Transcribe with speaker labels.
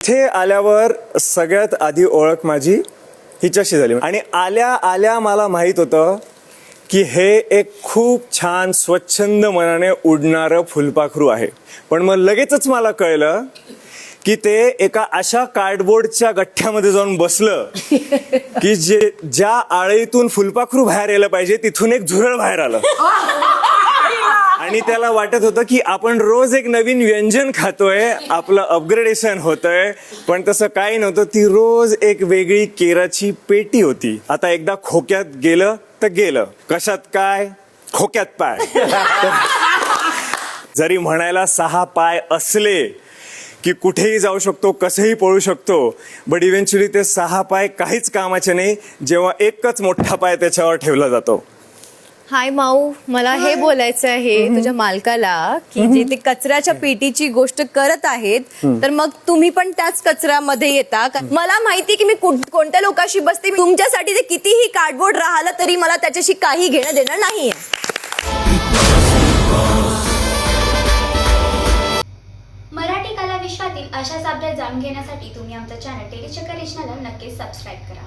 Speaker 1: इथे आल्यावर सगळ्यात आधी ओळख माझी हिच्याशी झाली आणि आल्या आल्या मला माहीत होतं की हे एक खूप छान स्वच्छंद मनाने उडणारं फुलपाखरू आहे. पण मग लगेचच मला कळलं की ते एका अशा कार्डबोर्डच्या गठ्ठ्यामध्ये जाऊन बसलं की ज्या आळीतून फुलपाखरू बाहेर यायला पाहिजे तिथून एक झुरळ बाहेर आलं. आणि त्याला वाटत होतं की आपण रोज एक नवीन व्यंजन खातोय, आपलं अपग्रेडेशन होतंय, पण तसं काही नव्हतं. ती रोज एक वेगळी केराची पेटी होती. आता एकदा खोक्यात गेलं तर गेलं, कशात काय, खोक्यात पाय. जरी म्हणायला 6 पाय असले की कुठेही जाऊ शकतो, कसंही पळू शकतो, बट इव्हेंच्युअली ते 6 पाय काहीच कामाचे नाही जेव्हा एकच मोठा पाय त्याच्यावर ठेवला जातो.
Speaker 2: हाय माऊ, मला हे बोलायचं आहे तुझ्या मालकाला की जे ते कचऱ्याच्या पेटीची गोष्ट करत आहेत, तर मग तुम्ही पण त्याच कचऱ्यामध्ये येता. मला माहिती की मी कोणत्या लोकांशी बसते. तुमच्यासाठी ते कितीही कार्डबोर्ड राहिलं तरी मला त्याच्याशी काही घेणं देणं नाहीये.
Speaker 3: मराठी कला विश्वातील अशाच अपडेट जाणून घेण्यासाठी तुम्ही आमचं चॅनल टेलीचक्कर रिजनला नक्कीच सबस्क्राईब करा.